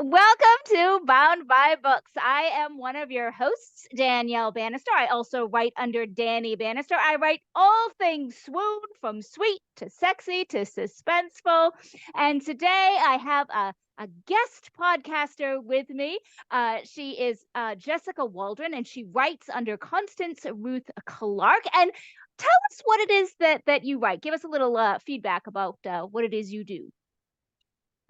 Welcome to Bound by Books. I am one of your hosts, Danielle Bannister. I also write under Danny Bannister. I write all things swoon, from sweet to sexy to suspenseful. And today I have a guest podcaster with me. She is Jessica Waldron, and she writes under Constance Ruth Clark. And tell us what it is that you write. Give us a little feedback about what it is you do.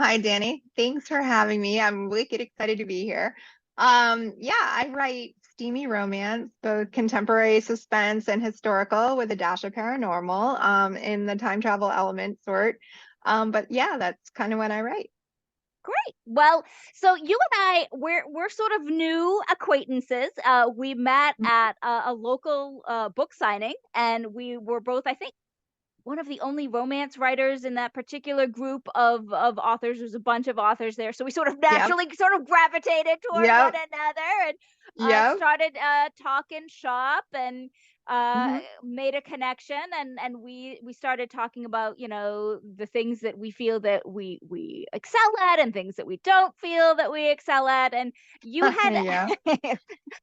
Hi, Danny. Thanks for having me. I'm wicked excited to be here. Yeah, I write steamy romance, both contemporary suspense and historical with a dash of paranormal, in the time travel element sort. But yeah, that's kind of what I write. Great. Well, so you and we're sort of new acquaintances. We met at a local book signing, and we were both, I think, one of the only romance writers in that particular group of authors. There's a bunch of authors there, so we sort of Yep, naturally sort of gravitated toward one yep, another and yep. started talking shop and uh, hmm made a connection, and we started talking about the things that we feel that we excel at and things that we don't feel that we excel at, and you had Yeah.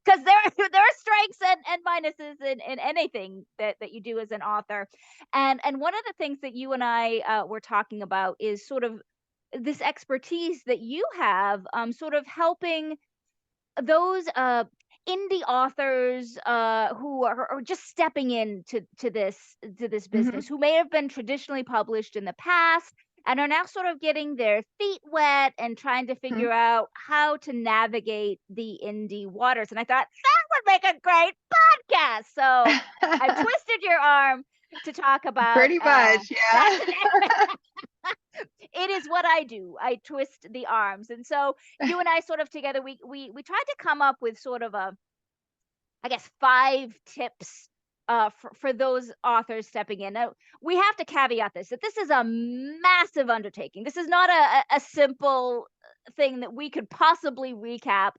because there are strengths and minuses in anything that you do as an author, and one of the things that you and I were talking about is sort of this expertise that you have, sort of helping those indie authors who are just stepping into to this hmm business, who may have been traditionally published in the past and are now sort of getting their feet wet and trying to figure out how to navigate the indie waters. And I thought that would make a great podcast. So I've twisted your arm to talk about Pretty much, that yeah. today. It is what I do. I twist the arms. And so you and I sort of together, we tried to come up with sort of a, I guess, 5 tips for those authors stepping in. Now, we have to caveat this, that this is a massive undertaking. This is not a simple thing that we could possibly recap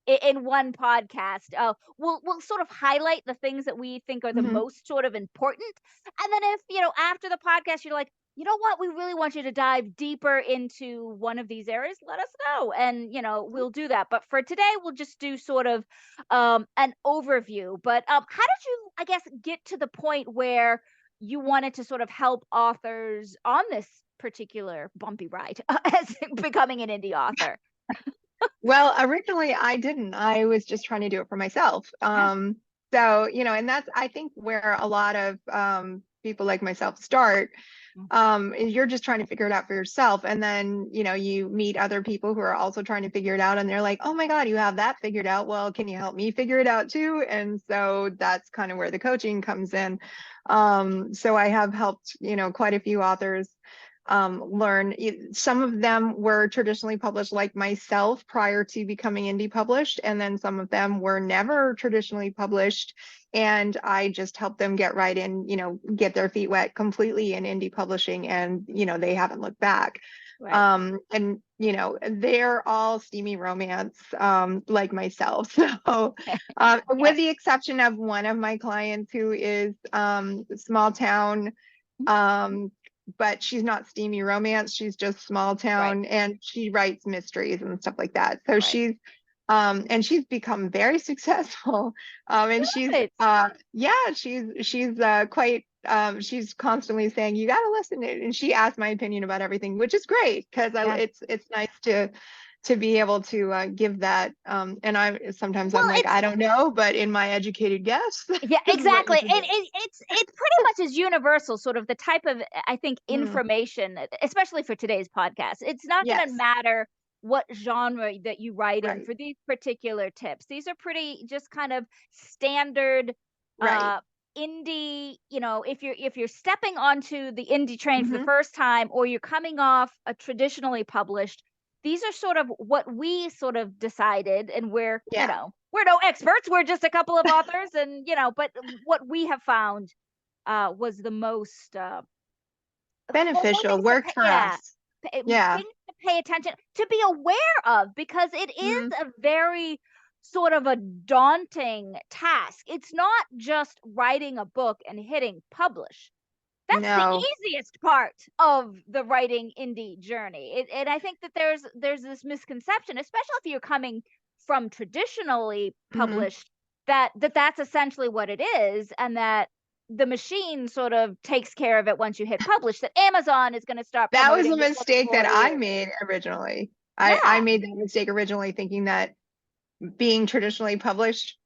in one podcast. We'll sort of highlight the things that we think are the hmm most sort of important, and then if after the podcast you're like, you know what, we really want you to dive deeper into one of these areas, let us know, and we'll do that. But for today, we'll just do sort of an overview. But how did you, I guess, get to the point where you wanted to sort of help authors on this particular bumpy ride as becoming an indie author? Well, originally I didn't. I was just trying to do it for myself. Yeah. And that's I think where a lot of people like myself start. Is you're just trying to figure it out for yourself, and then you meet other people who are also trying to figure it out, and they're like, "Oh my God, you have that figured out. Well, can you help me figure it out too?" And so that's kind of where the coaching comes in. So I have helped quite a few authors learn. Some of them were traditionally published like myself prior to becoming indie published, and then some of them were never traditionally published, and I just helped them get right in, get their feet wet completely in indie publishing, and they haven't looked back. Right. And they're all steamy romance, like myself. So Yeah. with the exception of one of my clients who is small town, um, but she's not steamy romance. She's just small Right. town, and she writes mysteries and stuff like that. So Right. and she's become very successful. And Good. yeah, she's quite, she's constantly saying, you got to listen to it. And she asked my opinion about everything, which is great because Yeah. it's nice to be able to give that. And sometimes Well, I'm like, I don't know, but in my educated guess, yeah, this is what you exactly. should do. It's pretty much as universal, sort of the type of, I think, Mm, information, especially for today's podcast. It's not going to yes, matter what genre that you write in right, for these particular tips. These are pretty just kind of standard right. uh indie, if you're stepping onto the indie train for the hmm first time, or you're coming off a traditionally published, these are sort of what we sort of decided, and Yeah. we're no experts, we're just a couple of authors, and but what we have found was the most well, Beneficial, things to worked pay, for yeah, us. Yeah. things to pay attention to, be aware of, because it is hmm a very sort of a daunting task. It's not just writing a book and hitting publish. That's the No. easiest part of the writing indie journey. And I think that there's this misconception, especially if you're coming from traditionally Mhm. published, that's essentially what it is, and that the machine sort of takes care of it once you hit publish, that Amazon is going to start That was a promoting your book mistake that for I you. made originally. I Yeah, made that mistake originally thinking that being traditionally published,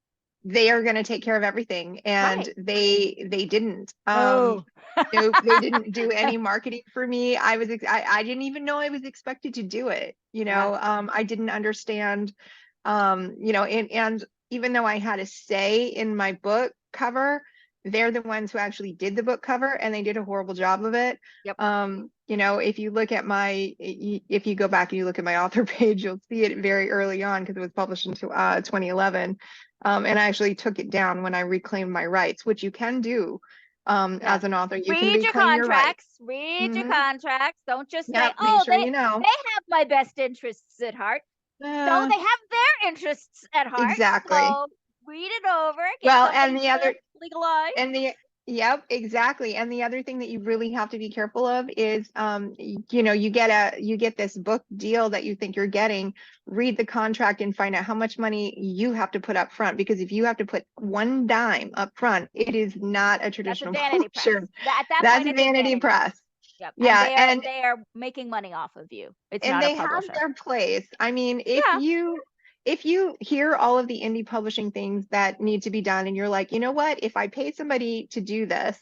they are going to take care of everything, and right. they didn't. No. Nope, they didn't do any marketing for me. I didn't even know I was expected to do it. Yeah, I didn't understand. And even though I had a say in my book cover, they're the ones who actually did the book cover, and they did a horrible job of it. yep. If you look at if you go back and you look at my author page, you'll see it very early on because it was published in 2011. And I actually took it down when I reclaimed my rights, which you can do. Yeah. As an author, you can Read your reclaim your rights. contracts. Read your Hmm. contracts. Don't just say, Yep, make "Oh, sure you know. they have my best interests at heart." No, Uh, they have their interests at heart. exactly. So read it over, get Well, something to legal eye. and the yep, exactly. And the other thing that you really have to be careful of is, you get this book deal that you think you're getting. Read the contract and find out how much money you have to put up front. Because if you have to put one dime up front, it is not a That's a traditional vanity press. publisher. At that That's point, a it's a vanity vanity press. press. Yep. And Yeah, they are making money off of you. It's and not a they have publisher. their place. I mean, Yeah. if you hear all of the indie publishing things that need to be done, and you're like, you know what, if I pay somebody to do this,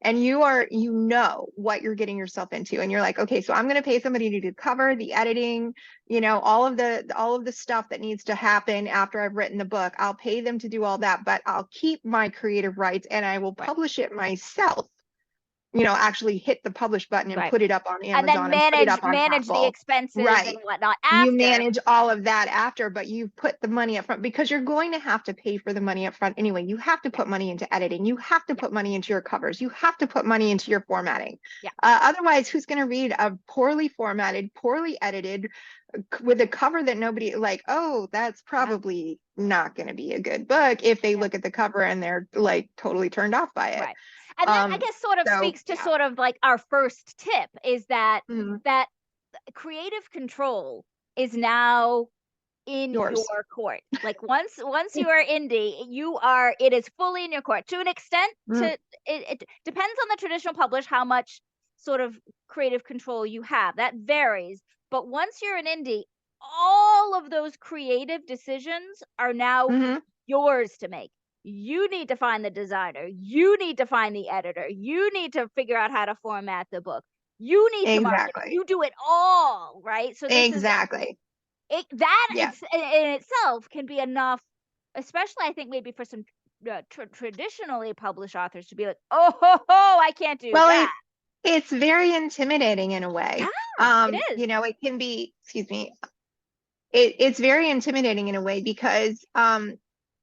and you know what you're getting yourself into, and you're like, okay, so I'm going to pay somebody to do the cover, the editing, all of the stuff that needs to happen after I've written the book. I'll pay them to do all that, but I'll keep my creative rights, and I will Right. publish it myself. Actually hit the publish button and Right. put it up on And then Amazon and put it up on manage the Apple. expenses and Right. whatnot You after. manage all of that after, but you put the money up front because you're going to have to pay for the money up front anyway. You have to Yeah. put money into editing. You have to Yeah. put money into your covers. You have to put money into your formatting. Yeah. Otherwise, who's going to read a poorly formatted, poorly edited with a cover that nobody like, oh, that's Yeah. probably not going to be a good book if they Yeah. look at the cover and they're like totally turned off by it. Right. And that I guess sort of So speaks to yeah. sort of like our first tip is that Mhm. that creative control is now in Yours. your court. Like once you are indie, it is fully in your court. To an extent, Mm. it depends on the traditional publish how much sort of creative control you have. That varies. But once you're an indie, all of those creative decisions are now Mhm. yours to make. You need to find the designer. You need to find the editor. You need to figure out how to format the book. You need to market it. Exactly. You do it all, right? So this is Exactly. Yeah. it's in itself can be enough, especially I think maybe for some traditionally published authors to be like, oh, I can't do Well, that. it's very intimidating in a way. Yeah, it is. It can be, excuse me, it's very intimidating in a way because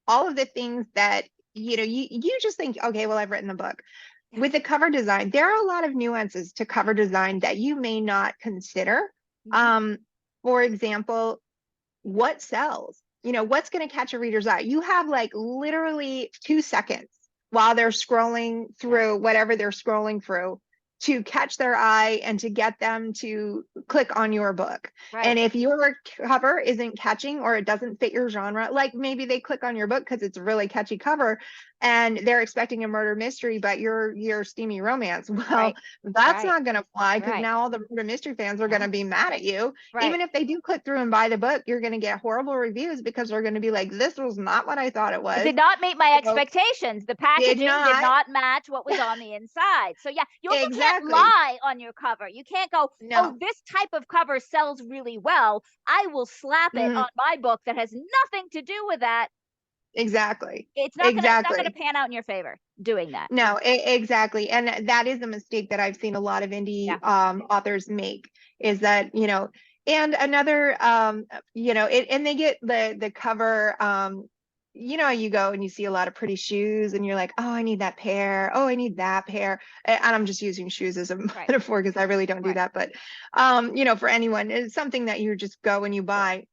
all of the things that you just think, okay, well, I've written the book. Yeah. With the cover design, there are a lot of nuances to cover design that you may not consider. Mhm. For example, what sells? What's going to catch a reader's eye? You have like literally 2 seconds while they're scrolling Yeah. through whatever they're scrolling through to catch their eye and to get them to click on your book. Right. And if your cover isn't catching or it doesn't fit your genre, like maybe they click on your book because it's a really catchy cover and they're expecting a murder mystery, but you're steamy romance. Well, Right. that's Right. not going to fly because Right. now all the murder mystery fans are going Yeah. to be mad at you. Right. Even if they do click through and buy the book, you're going to get horrible reviews because they're going to be like, this was not what I thought it It was. did not meet my So, expectations. The did packaging did not. not match what was on the inside. So yeah, you also can't Exactly. lie on your cover. You can't go, oh, No. this type of cover sells really well. I will slap it Mhm. on my book that has nothing to do with that. Exactly. It's not gonna Exactly. pan out in your favor doing that. No, exactly. And that is a mistake that I've seen a lot of indie Yeah. authors make is that, and another, and they get the cover, you go and you see a lot of pretty shoes and you're like, oh, I need that pair. Oh, I need that pair. And I'm just using shoes as a Right. metaphor because I really don't do Right. that. But, for anyone, it's something that you just go and you buy.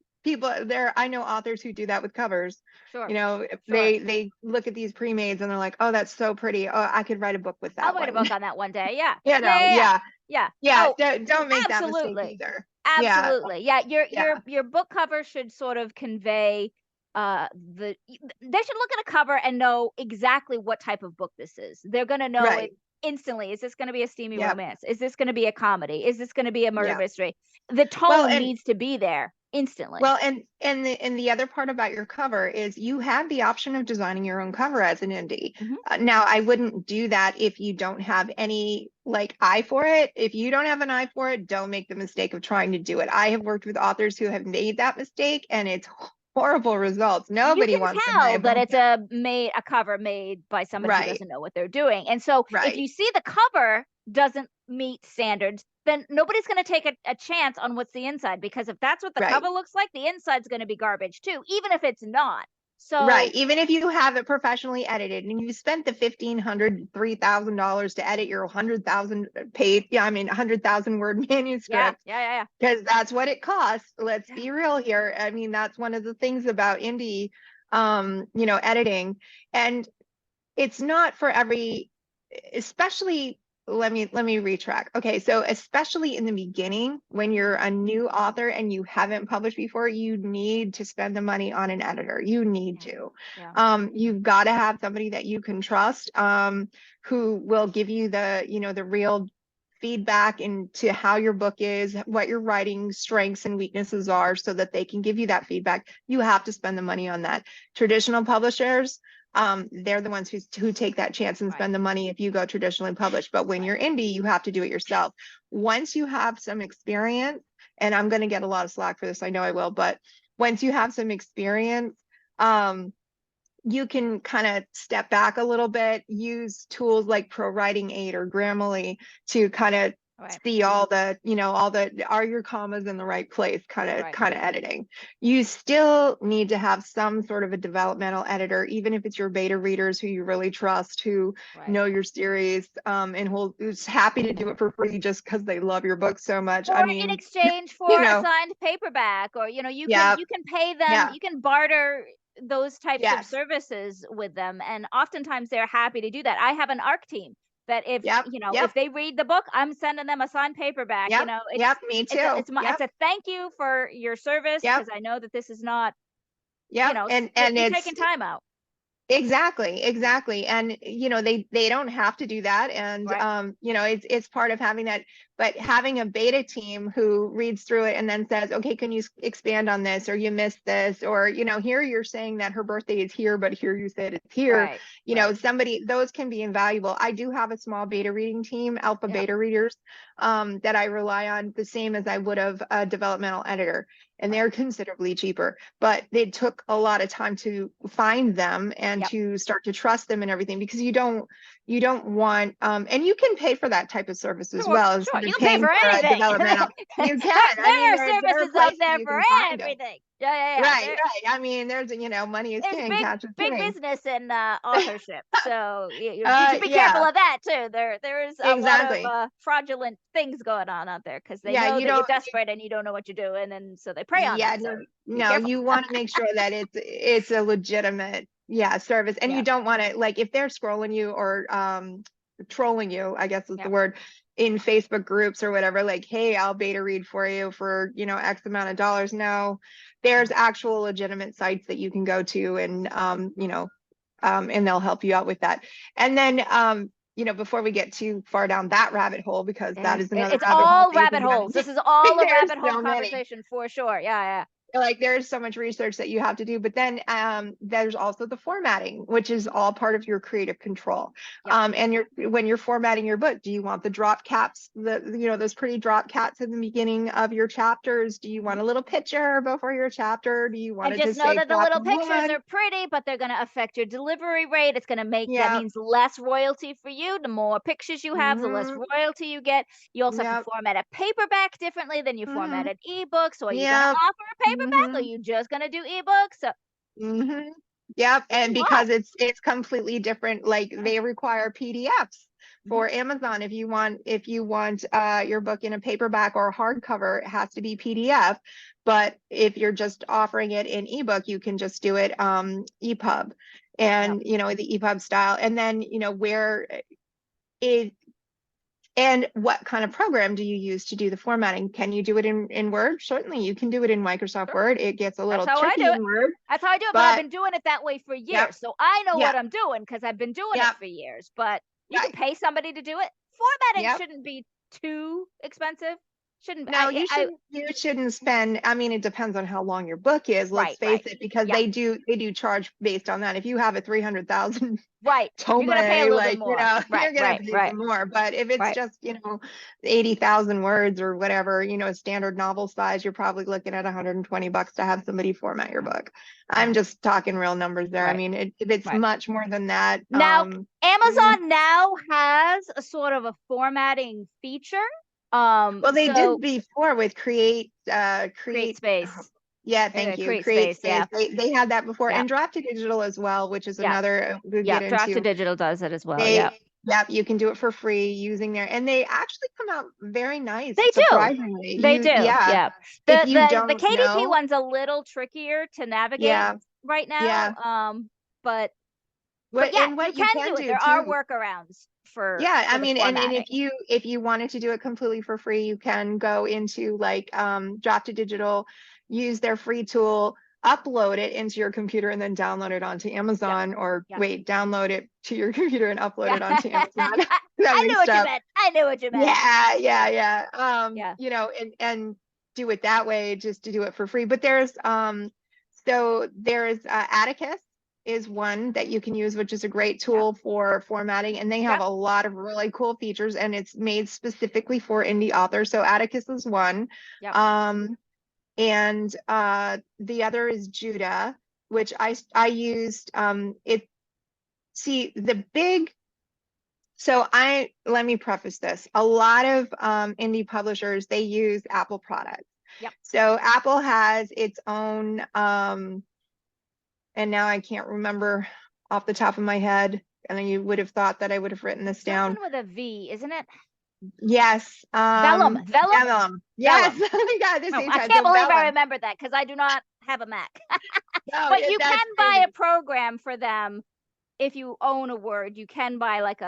I know authors who do that with covers. Sure. You know, Sure. they look at these pre-mades and they're like, oh, that's so pretty. Oh, I could write a book with I'll that write a one. book on that one day. Yeah. You Yeah. know, Yeah. Yeah. yeah. Yeah. Yeah. Oh, Don't make that mistake absolutely. either. Yeah. Absolutely. Yeah. Yeah. Your book cover should sort of convey they should look at a cover and know exactly what type of book this is. They're going to know it Right. instantly. Is this going to be a steamy Yep. romance? Is this going to be a comedy? Is this going to be a murder Yeah. mystery? The Well, tone and needs to be there instantly. Well, and the other part about your cover is you have the option of designing your own cover as an indie. Mhm. Now, I wouldn't do that if you don't have any like eye for it. If you don't have an eye for it, don't make the mistake of trying to do it. I have worked with authors who have made that mistake, and it's horrible results. You Nobody can wants to buy tell a that book. it's a cover made by somebody who Right, doesn't know what they're doing. And so if right, you see the cover doesn't meet standards, then nobody's going to take a chance on what's the inside, because if that's what the right. cover looks like, the inside's going to be garbage too, even if it's not. Right. So Even if you have it professionally edited and you spent the $1,300 to edit your 100,000 page, yeah, I mean, 100,000 word yeah, manuscript, yeah, yeah, yeah. because that's what it costs. Let's Yeah. be real here. I mean, that's one of the things about indie, editing. And it's not for every, especially, let me retrack. Okay, so especially in the beginning when you're a new author and you haven't published before, you need to spend the money on an editor. You need Yeah. to. Yeah. You've got to have somebody that you can trust, who will give you the real feedback into how your book is, what your writing strengths and weaknesses are, so that they can give you that feedback. You have to spend the money on that. Traditional publishers, they're the ones who take that chance and Right. spend the money if you go traditionally published. But when Right. you're indie, you have to do it yourself. Once you have some experience, and I'm going to get a lot of slack for this, I know I will, but once you have some experience, you can kind of step back a little bit, use tools like Pro Writing Aid or Grammarly to kind of Right. see are your commas in the right place Right. kind of editing. You still need to have some sort of a developmental editor, even if it's your beta readers who you really trust, who Right. know your series, and who's happy to do it for free just because they love your book so much. I Or in mean, exchange you for a know, signed paperback, or yeah, you can pay them, yeah, you can barter those types of yes, services with them, and oftentimes they're happy to do that. I have an ARC team that if yep, if yep, they read the book, I'm sending them a signed paperback. yep, yep, me too. It's Yep, a thank you for your service, yep. because I know that this is not, Yep. And you're it's taking time out. exactly, Yeah. exactly. And they don't have to do that. And Right. it's part of having that, but having a beta team who reads through it and then says, okay, can you expand on this, or you missed this, or here you're saying that her birthday is here, but here you said it's here. Right. Right. Somebody, those can be invaluable. I do have a small beta reading team, alpha Yeah. beta readers, that I rely on the same as I would have a developmental editor. And Right. they're considerably cheaper, but it took a lot of time to find them and Yep. to start to trust them and everything, because you don't want, and you can pay for that type of service as Sure. well, Sure. instead of You can pay paying for for a anything. developmental. You can. I There mean, are there are services out places there you for can find them. everything. Yeah, yeah, yeah. Right, right. I mean, there's money is There's king, big catch is big king. business in authorship, so you should be careful Yeah, of that too. There's a lot of exactly. fraudulent things going on out there, because they Yeah, know you that you're don't. desperate and you don't know what you're doing, and so they prey on Yeah, that. So no, be no, careful. you want to make sure that it's a legitimate, yeah, service. And Yeah, you don't want to, like, if they're scrolling you or trolling you, I guess is yeah, the word, in Facebook groups or whatever, like, hey, I'll beta read for you for, X amount of dollars. No, there's actual legitimate sites that you can go to, and they'll help you out with that. And then before we get too far down that rabbit hole, because that is another it's rabbit hole all that you rabbit can go holes. into. This is all a There's rabbit hole so many. conversation for sure. Yeah, yeah, Like, there's so much research that you have to do, but then there's also the formatting, which is all part of your creative control. yep. And when you're formatting your book, do you want the drop caps, those pretty drop caps in the beginning of your chapters? Do you want a little picture before your chapter? Do you want And it to just know say that the chapter little pictures one? are pretty, but they're going to affect your delivery rate. It's going to make that Yeah. means less royalty for you. The more pictures you have, the less Hmm. royalty you get. You also have to Yep. format a paperback differently than you Hmm. formatted ebooks. Or are you going to Yep. offer a paperback, or are Hmm. you just going to do ebooks? So Hmm. Yep. it's And a lot. because it's completely different, like, Yeah. they require PDFs. For Amazon, if you want your book in a paperback or hardcover, it has to be PDF. But if you're just offering it in ebook, you can just do it EPUB, and the EPUB style. And then where it and what kind of program do you use to do the formatting? Can you do it in Word? Certainly, you can do it in Microsoft Word. It gets a little tricky in Word. That's how I do it, but I've been doing it that way for years. Yep, So I know yep, what I'm doing because I've been doing it yep, for years. But you can right, pay somebody to do it. Formatting yep. shouldn't be too expensive. Shouldn't be. No, you shouldn't spend, I mean, it depends on how long your book is, let's face it, because Yeah, they do charge based on that. If you have a 300,000 right. tome, You're gonna pay a little bit like, more. Right, you're gonna right, pay right, some more. But if it's right. just, 80,000 words or whatever, a standard novel size, you're probably looking at $120 to have somebody format your book. I'm just talking real numbers there. I Right, mean, if it's right. much more than that, Now, mm, Amazon now has a sort of a formatting feature. well, they So did before with create create. space. Yeah, thank you. Create Create space. space. Yeah. They had that before, Yeah. and Draft to Digital as well, which is Yeah. another we Yeah. get Draft to into. Digital does it as well. Yeah. They, yep, you can do it for free using their, and they actually come out very nice, They do. surprisingly. They do. Yeah, Yeah. if The you the don't KDP know, one's a little trickier to navigate yeah, right now. yeah. But What yeah, and you what you can can do it. do There are too. workarounds Yeah, I for the mean, and formatting. if you wanted to do it completely for free, you can go into like Drop to Digital, use their free tool, upload it into your computer, and then download it onto Yep. Amazon, or Yep. wait, download it to your computer and upload Yeah. it onto Amazon. That I knew mixed what you up. meant. I knew what you meant. Yeah, yeah, yeah. Yeah. And do it that way, just to do it for free. But there's Atticus is one that you can use, which is a great Yeah. tool for formatting, and they have Yep. a lot of really cool features, and it's made specifically for indie authors. So Atticus is one. Yep. And the other is Judah, which I used. It see the big So let me preface this. A lot of indie publishers, they use Apple products. Yep. So Apple has its own, and now I can't remember off the top of my head, and you would have thought that I would have written this down. Something with a V, isn't it? Yes. Vellum. Vellum. Yes. Vellum. We got it at the Oh, same I time. can't So believe I Vellum. remembered that because I do not have a Mac. No, But you that's can buy a crazy. program for them if you own a Word. You can buy like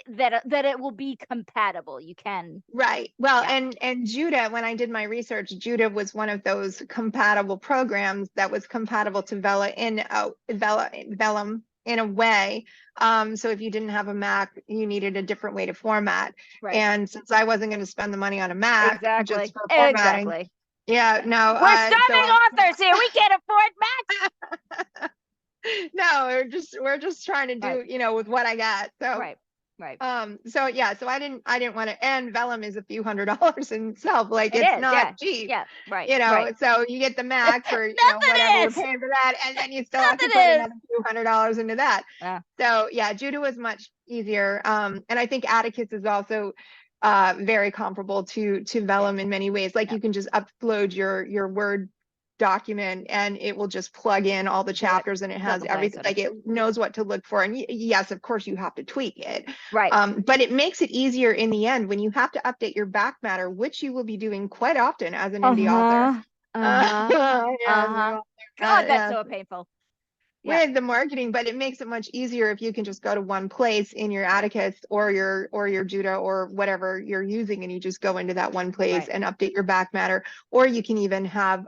that it will be compatible. You can. Right. Well, Yeah. and Judah, when I did my research, Judah was one of those compatible programs that was compatible to Vellum in a way. So if you didn't have a Mac, you needed a different way to format. Right. And since I wasn't going to spend the money on a Mac just Exactly. for formatting, Exactly. yeah, no, We're so starving authors here. We can't afford Macs. no, we're just trying to Right. do, with what I got. So Right. Right. so yeah, so I didn't want to, and Vellum is a few $100s in itself. Like, It it's is. not Yeah. cheap, Yeah. Right. Right. so you get the Mac for, whatever Nothing you're is. paying for that, and then you still have to Nothing put is. another few $100s into that. Yeah. So yeah, Judah was much easier. And I think Atticus is also very comparable to Vellum in many ways. Like, Yeah. you can just upload your Word document, and it will just plug in all the Do it. chapters, and it Plug has and play, everything. sort of. Like, it knows what to look for. And yes, of course you have to tweak it. Right. But it makes it easier in the end when you have to update your back matter, which you will be doing quite often as an indie author. Uh-huh. God, that's Yeah, so painful. Yeah. with the marketing, but it makes it much easier if you can just go to one place in your Right. Atticus or your Judah or whatever you're using, and you just go into that one place Right. and update your back matter. Or you can even have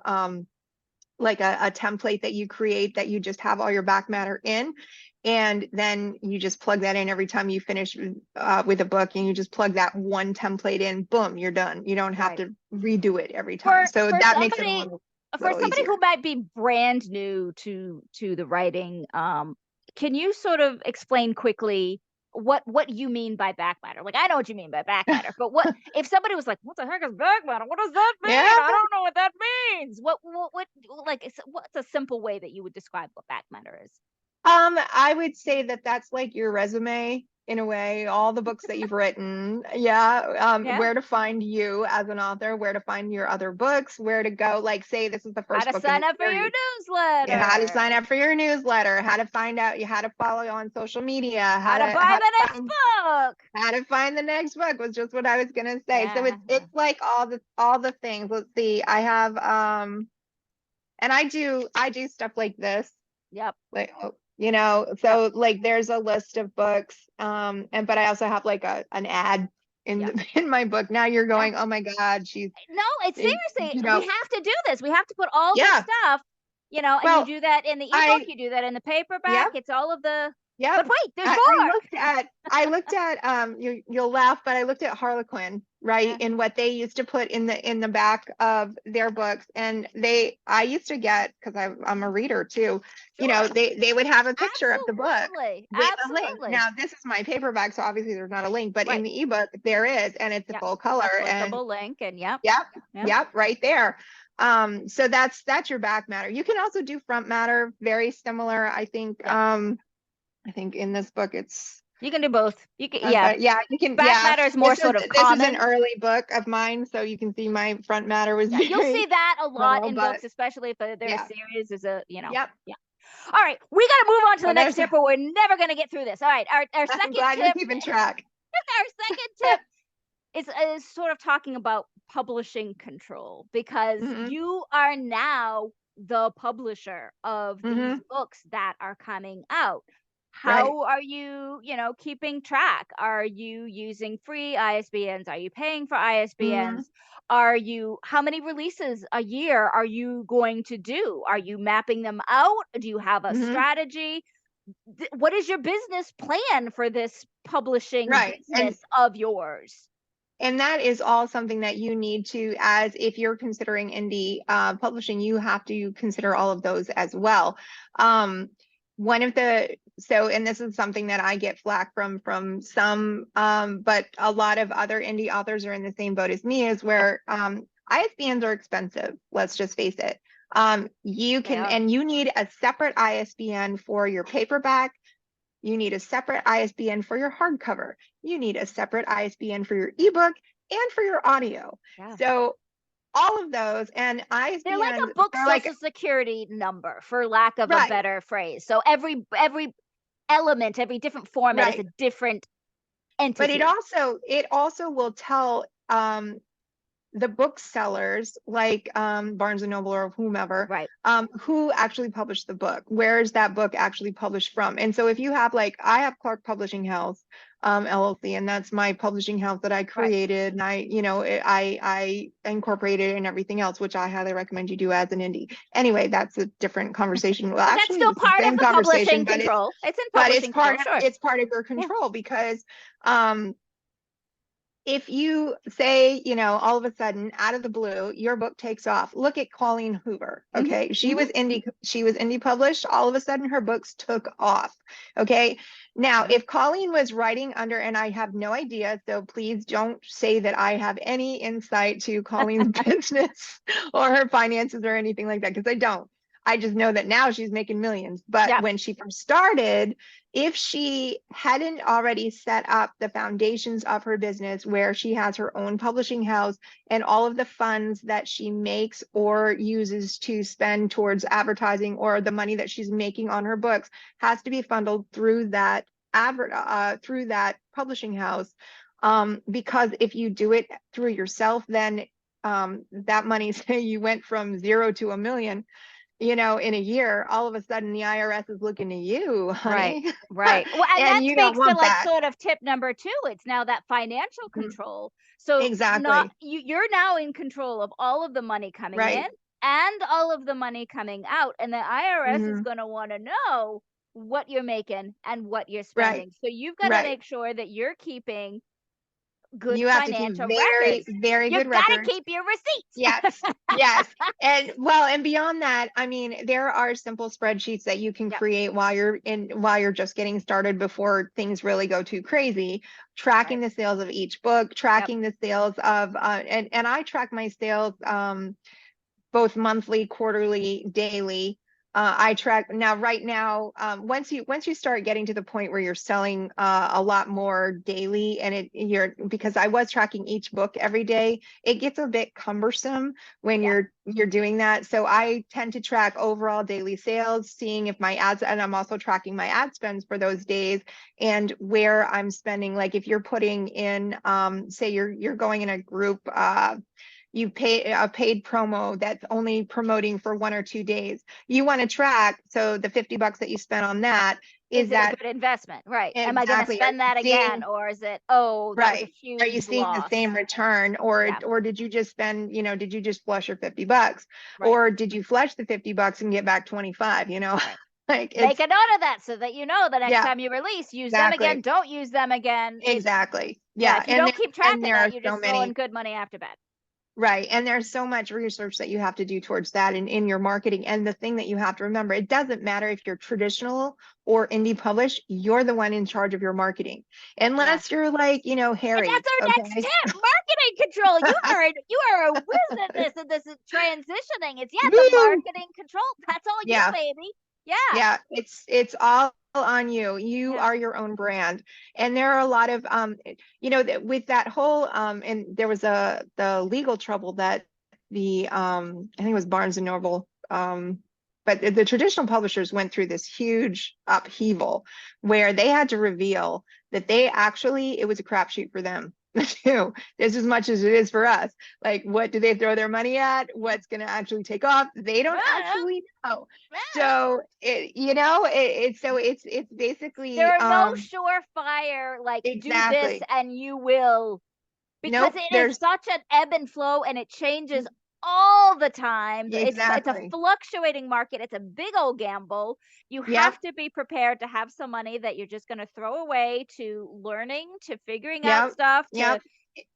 like a template that you create that you just have all your back matter in, and then you just plug that in every time you finish with a book, and you just plug that one template in, boom, you're done. You don't have Right. to redo it every time. So For that makes it a somebody little easier. who might be brand new to the writing, can you sort of explain quickly what you mean by back matter? Like, I know what you mean by back matter, but what if somebody was like, what the heck is back matter? What does that mean? Yeah. I don't know what that means. What like, what's a simple way that you would describe what back matter is? I would say that that's like your resume. in a way, all the books that you've written. Where to find you as an author, where to find your other books, where to go, like say this is the first How to book in sign the up for your series. newsletter. How to sign up for your newsletter, how to find out, how to follow on social media, how to buy the next book. How to find the next book was just what I was gonna say. So it's like all the things. Let's see. I have and I do stuff like this. Yep. Like so like there's a list of books. But I also have like an ad in my book. Now you're going, oh my God, she's no, it's seriously, we have to do this. We have to put all this stuff, and you do that in the ebook, you do that in the paperback. It's all of the but wait, there's more. I looked at you'll laugh, but I looked at Harlequin, right? And what they used to put in the back of their books. And I used to get, because I'm a reader too, they would have a picture of the book with a link. Now this is my paperback, so obviously there's not a link, but in the ebook there is, and it's a full color and link, and right there. So that's your back matter. You can also do front matter, very similar. I think in this book you can do both. You can you can. Back matter is more sort of common. This is an early book of mine, so you can see my front matter was you'll see that a lot in books, especially if they're a series. Is a Yep. All right, we got to move on to the next tip, or we're never going to get through this. All right, our second tip. I'm glad you're keeping track. Our second tip is sort of talking about publishing control, because you are now the publisher of these books that are coming out. How are you, keeping track? Are you using free ISBNs? Are you paying for ISBNs? How many releases a year are you going to do? Are you mapping them out? Do you have a strategy? What is your business plan for this publishing business of yours? And that is all something that you need to, as if you're considering indie publishing, you have to consider all of those as well. And this is something that I get flack from some, but a lot of other indie authors are in the same boat as me, is where ISBNs are expensive. Let's just face it. And you need a separate ISBN for your paperback. You need a separate ISBN for your hardcover. You need a separate ISBN for your ebook and for your audio. So all of those, and ISBNs, they're like a book social security number, for lack of a better phrase. So every element, every different format is a different entity. But it also will tell the booksellers, like Barnes and Noble or whomever, who actually published the book. Where is that book actually published from? And so if you have, like, I have Clark Publishing House LLC, and that's my publishing house that I created, and I incorporated and everything else, which I highly recommend you do as an indie. Anyway, that's a different conversation. Well, actually, that's still part of the publishing control. It's in publishing control. It's part of your control, because if you say, all of a sudden, out of the blue, your book takes off. Look at Colleen Hoover. Okay. She was indie published. All of a sudden her books took off. Okay. Now, if Colleen was writing under, and I have no idea, so please don't say that I have any insight to Colleen's business or her finances or anything like that, because I don't. I just know that now she's making millions. But when she first started, if she hadn't already set up the foundations of her business, where she has her own publishing house, and all of the funds that she makes or uses to spend towards advertising, or the money that she's making on her books, has to be funneled through that publishing house. Because if you do it through yourself, then that money, say you went from 0 to $1 million, in a year, all of a sudden the IRS is looking to you, honey. Right. Well, and that speaks to sort of tip number 2. It's now that financial control. So you're now in control of all of the money coming in and all of the money coming out. And the IRS is going to want to know what you're making and what you're spending. So you've got to make sure that you're keeping good financial records. Very good records. You've got to keep your receipts. Yes. And beyond that, I mean, there are simple spreadsheets that you can create while you're just getting started, before things really go too crazy, tracking the sales of each book, tracking the sales of and I track my sales both monthly, quarterly, daily. I track now. Right now, once you start getting to the point where you're selling a lot more daily, and because I was tracking each book every day, it gets a bit cumbersome when Yeah. you're doing that. So I tend to track overall daily sales, seeing if my ads, and I'm also tracking my ad spends for those days and where I'm spending. Like if you're putting in, say you're going in a group. You pay a paid promo that's only promoting for 1 or 2 days. You want to track, so the $50 that you spent on that, Is is it a that good investment? Right. Am I going to exactly, are spend you that again? seeing, Or is it, oh, that was a right, are you huge seeing the loss? same return, or Yeah. did you just spend, did you just flush your $50, Right. or did you flush the $50 and get back 25, Right. like Make it's, a note of that so that you know the next yeah, time you release, use them again, exactly, don't use them again. exactly, Yeah, yeah, if you don't keep track and of there are that, you're so just throwing many. good money after bad. Right. And there's so much research that you have to do towards that in your marketing. And the thing that you have to remember, it doesn't matter if you're traditional or indie published, you're the one in charge of your marketing. Yeah. Unless you're like, And Harry. that's our next Okay. tip, marketing control. You are a whiz at this, and this is transitioning. It's the Woo! marketing control. That's all you, Yeah. baby. Yeah. Yeah. It's all on you. You Yeah. are your own brand. And there are a lot of with that whole and there was the legal trouble that the I think it was Barnes and Noble, but the traditional publishers went through this huge upheaval where they had to reveal that it was a crapshoot for them too, just as much as it is for us. Like, what do they throw their money at? What's going to actually take off? They don't Well, actually know. well, So it's there basically are no surefire, like, do this exactly. and you will, because Nope, it is there's such an ebb and flow and it changes all the time. It's a exactly. fluctuating market. It's a big old gamble. You Yep, have to be prepared to have some money that you're just going to throw away to learning, to figuring out yep, stuff, to yep,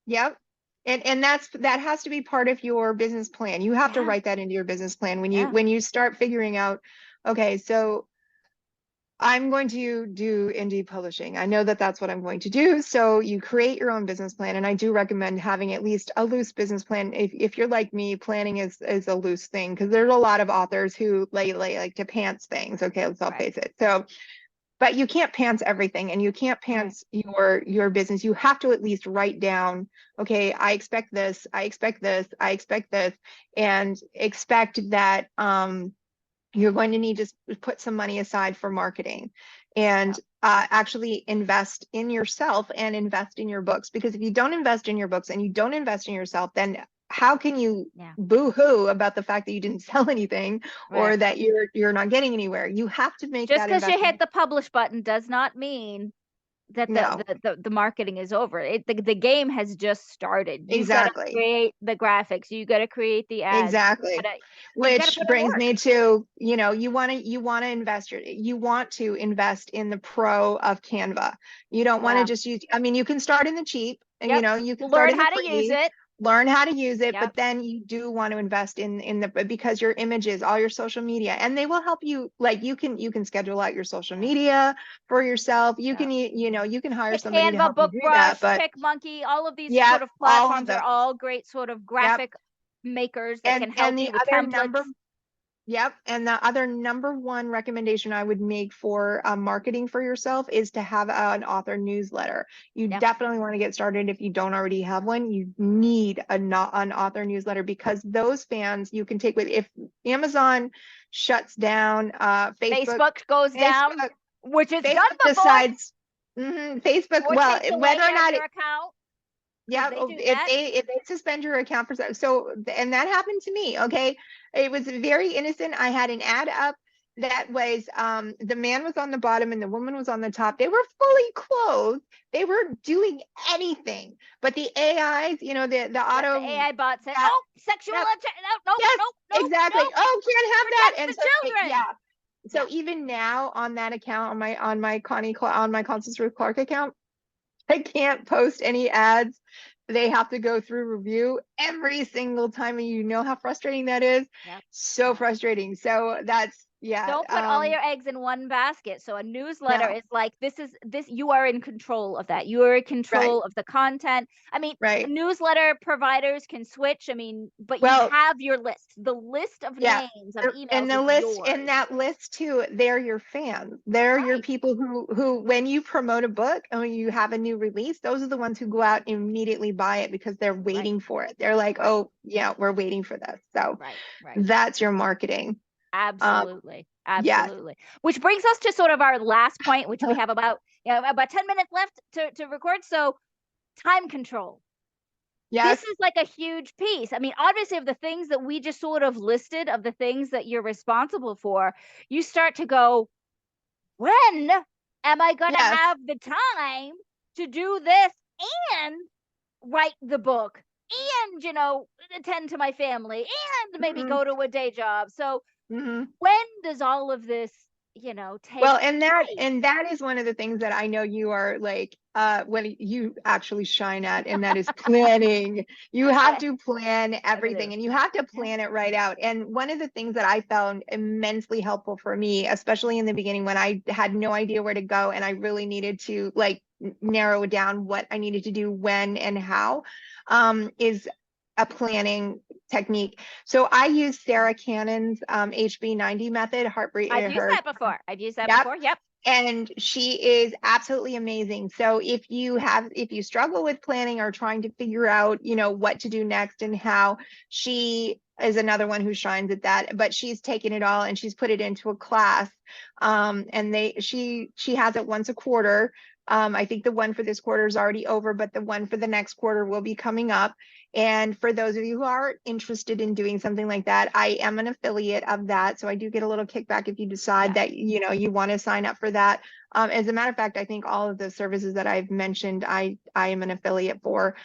yep. And that has to be part of your business plan. You have to yeah, write that into your business plan when you yeah, when you start figuring out, okay, so I'm going to do indie publishing. I know that that's what I'm going to do. So you create your own business plan. And I do recommend having at least a loose business plan. If you're like me, planning is a loose thing, because there's a lot of authors who like to pants things. Okay, let's all right, face it. So, but you can't pants everything, and you can't right, pants your business. You have to at least write down, okay, I expect this, I expect this, I expect this, and expect that you're going to need to put some money aside for marketing, yeah, and actually invest in yourself and invest in your books. Because if you don't invest in your books and you don't invest in yourself, then how can you yeah, boo-hoo about the fact that you didn't sell anything right. or that you're not getting anywhere? You have to make Just that because you hit investment. the publish button does not mean that No, the marketing is over. The game has just started. You've got to exactly. create the graphics. You got to create the ads. Exactly. You've got to Which put in brings work. me to, you want to invest in the pro of Canva. You don't want to Yeah. just use, I mean, you can start in the cheap, and Yep. you can start Learn in the how to use free, it. learn how to use it, Yep. but then you do want to invest in the, because your images, all your social media, and they will help you. Like, you can schedule out your social Yeah. media for yourself. You Yeah. can, you can hire somebody to Canva, help you do that, BookBrush, but PicMonkey, all of these yep, sort of all of platforms are those. all great sort of Yep. graphic makers that can And help the you with other templates. number Yep. And the other number one recommendation I would make for marketing for yourself is to have an author newsletter. You Yeah. definitely want to get started if you don't already have one. You need an author newsletter, because those fans you can take with, if Amazon shuts down, Facebook goes down, Facebook, which it's done Facebook before, decides, Facebook, or well, takes away whether or not your account because yeah, they do if that. they suspend your account for and that happened to me. Okay, it was very innocent. I had an ad up that was the man was on the bottom and the woman was on the top. They were fully clothed. They were doing anything, but the AIs, the Yep. The auto. AI bot said, That, "Oh, sexual yep, attack! No, nope, yes, nope, nope, exactly. nope. Oh, can't have that. Protect And the so children." yeah. Yeah. So even now on that account, on my Constance Ruth Clark account, I can't post any ads. They have to go through review every single time. And you know how frustrating that is. Yep. So Yep. frustrating. So Yeah. Don't put all your eggs in one basket. So a newsletter No. is like, you are in control of that. You are in Right. control of the content. I mean, Right. newsletter providers can switch. I mean, but you Well, have your list. The list of yeah. names of And emails the is list in yours. that list too, they're your fans. They're your Right. people who when you promote a book and when you have a new release, those are the ones who go out and immediately buy it because they're Right. waiting for it. They're like, Right. oh yeah, we're waiting for this. So Right. Right. that's your marketing. Um, Absolutely. yes. Absolutely. Which brings us to sort of our last point, which we have about 10 minutes left to record. So time control. This Yes. is like a huge piece. I mean, obviously, of the things that we just sort of listed, of the things that you're responsible for, you start to go, when am I going to Yes. have the time to do this and write the book and, attend to my family and maybe Mhm. go to a day job? So, Mhm. when does all of this, take Well, place? and that is one of the things that I know you are like when you actually shine at, and that is planning. You have I, to plan I do. everything and you have to Yeah. plan it right out. And one of the things that I found immensely helpful for me, especially in the beginning when I had no idea where to go and I really needed to like narrow down what I needed to do when and how, is a planning technique. So I use Sarah Cannon's HB90 method, heartbreak I've used her. that before. I've used that Yep. before. Yep. And she is absolutely amazing. So if you struggle with planning or trying to figure out, what to do next and how, she is another one who shines at that, but she's taken it all and she's put it into a class. And she has it once a quarter. I think the one for this quarter is already over, but the one for the next quarter will be coming up. And for those of you who are interested in doing something like that, I am an affiliate of that. So I do get a little kickback if you decide Yeah. that, you want to sign up for that. As a matter of fact, I think all of the services that I've mentioned, I am an affiliate for,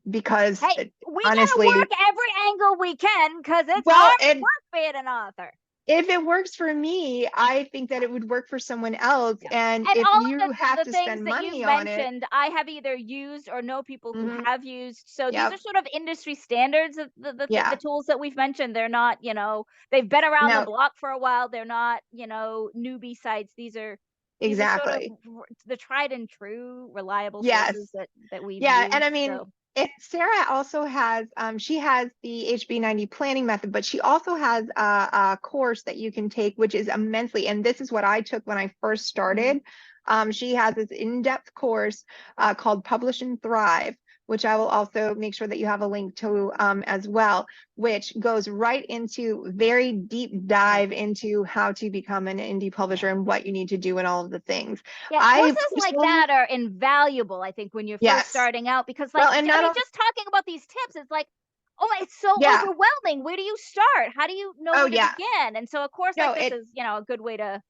because Hey, we gotta honestly, work every angle we can because it's well, hard and work being an author. if it works for me, I think that Yeah. it would work for someone else. Yeah. And And if all of you have the to things spend that you've money on it, mentioned, I have either used or know people who mhm, have used. So these are yep, sort of industry standards of the yeah, tools that we've mentioned. They're not, they've been around the no, block for a while. They're not, newbie sites. These are sort of exactly. the tried and true reliable Yes. sources that we've Yeah, and used. I mean, So Sarah also has, she has the HB90 planning method, but she also has a course that you can take, which is immensely, and this is what I took when I first mhm. started. She has this in-depth course called Publish and Thrive, which I will also make sure that you have a link to as well, which goes right into very deep Yeah. dive into how to become an indie Yeah. publisher and what you need to do and all of the things. Yeah, I courses like personally, that are invaluable, I think, when you're first yes. starting out because, Well, and I not mean, only, just talking about these tips, it's like, oh, it's so yeah. overwhelming. Where do you start? How do you know Oh where to yeah. begin? And so a course No, like this is, a good way to,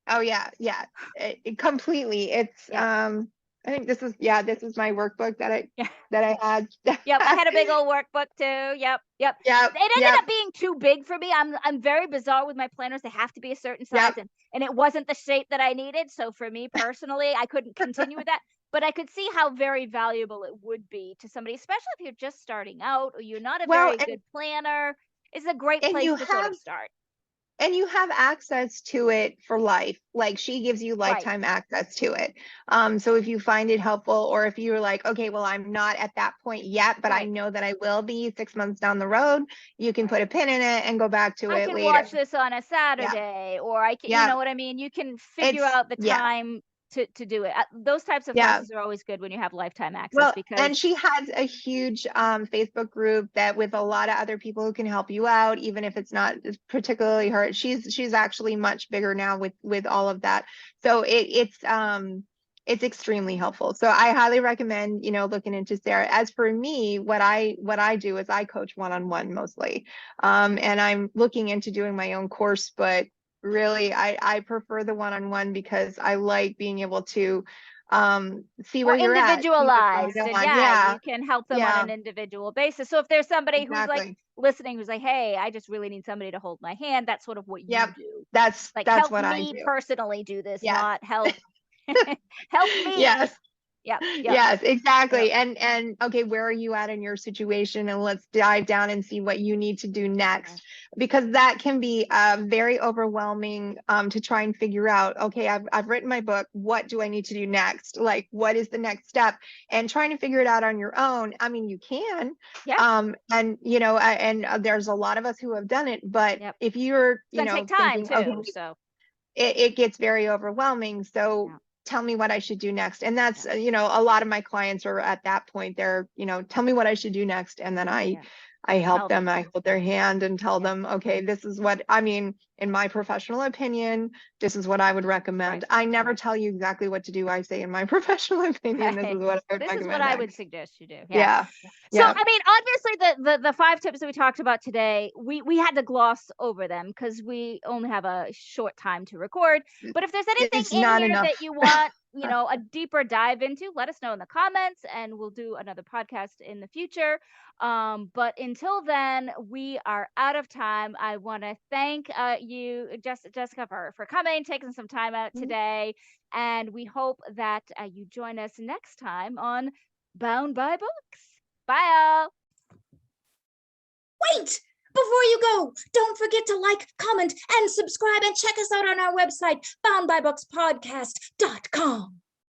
oh yeah, yeah. It completely. It's yeah, I think this is my workbook yeah. that I had. Yep, I had a big old workbook too. Yep, yep. Yep, It ended yep, up being too big for me. I'm very bizarre with my planners. They have to be a certain size, yep. and it wasn't the shape that I needed. So for me personally, I couldn't continue with that. But I could see how very valuable it would be to somebody, especially if you're just starting out or you're not a Well, very good planner. It's a great and place you to sort have of start. you have access to it for life. Like she gives you Right, lifetime access to it. So if you find it helpful, or if you're like, okay, well, I'm not at that point yet, but I right, know that I will be 6 months down the road, you can right. put a pin in it and go back to I it can later. watch this on a Yeah, Saturday, or I can, you yeah. know what I mean? You can figure It's out the yeah, time to do it. Those types of yeah. classes are always good when you have lifetime access Well, because and she has a huge Facebook group that with a lot of other people who can help you out, even if it's not particularly her. She's actually much bigger now with all of that. So it's extremely helpful. So I highly recommend, looking into Sarah. As for me, what I do is I coach one-on-one mostly. And I'm looking into doing my own course, but really I prefer the one-on-one because I like being able to see where more you're at, see what's going individualized, and on. yeah, Yeah, you can help them on yeah, an individual basis. So if there's somebody who's like exactly. listening, who's like, "Hey, I just really need somebody to hold my hand," that's sort of what you Yep, do. Like, that's help what I me do. personally do this, Yes. not help help me. Yes, Yep. Yes, exactly. And okay, where are you at in your situation? And let's dive down and see what you need to do next, because that can be very overwhelming to try and figure out, okay, I've written my book. What do I need to do next? Like, what is the next step? And trying to figure it out on your own. I mean, you can. And there's a lot of us who have done it, but if you're, it's gonna take time thinking, too. okay, So it gets very overwhelming. So tell me what I should do next. And that's, a lot of my clients are at that point. They're, tell me what I should do next. And then I help them. I hold their hand and tell them, okay, this is what, I mean, in my professional opinion, this is what I would recommend. I never tell you exactly what to do. I say, in my professional opinion, this is what I would recommend. This is what I would suggest you do. Yeah. So, I mean, obviously the 5 tips that we talked about today, we had to gloss over them because we only have a short time to record. But if there's anything It's in not here enough. that you want, a deeper dive into, let us know in the comments and we'll do another podcast in the future. But until then, we are out of time. I want to thank you, Jessica, for coming, taking some time out today. And we hope that you join us next time on Bound by Books. Bye, all. Wait! Before you go, don't forget to like, comment, and subscribe, and check us out on our website, boundbybookspodcast.com.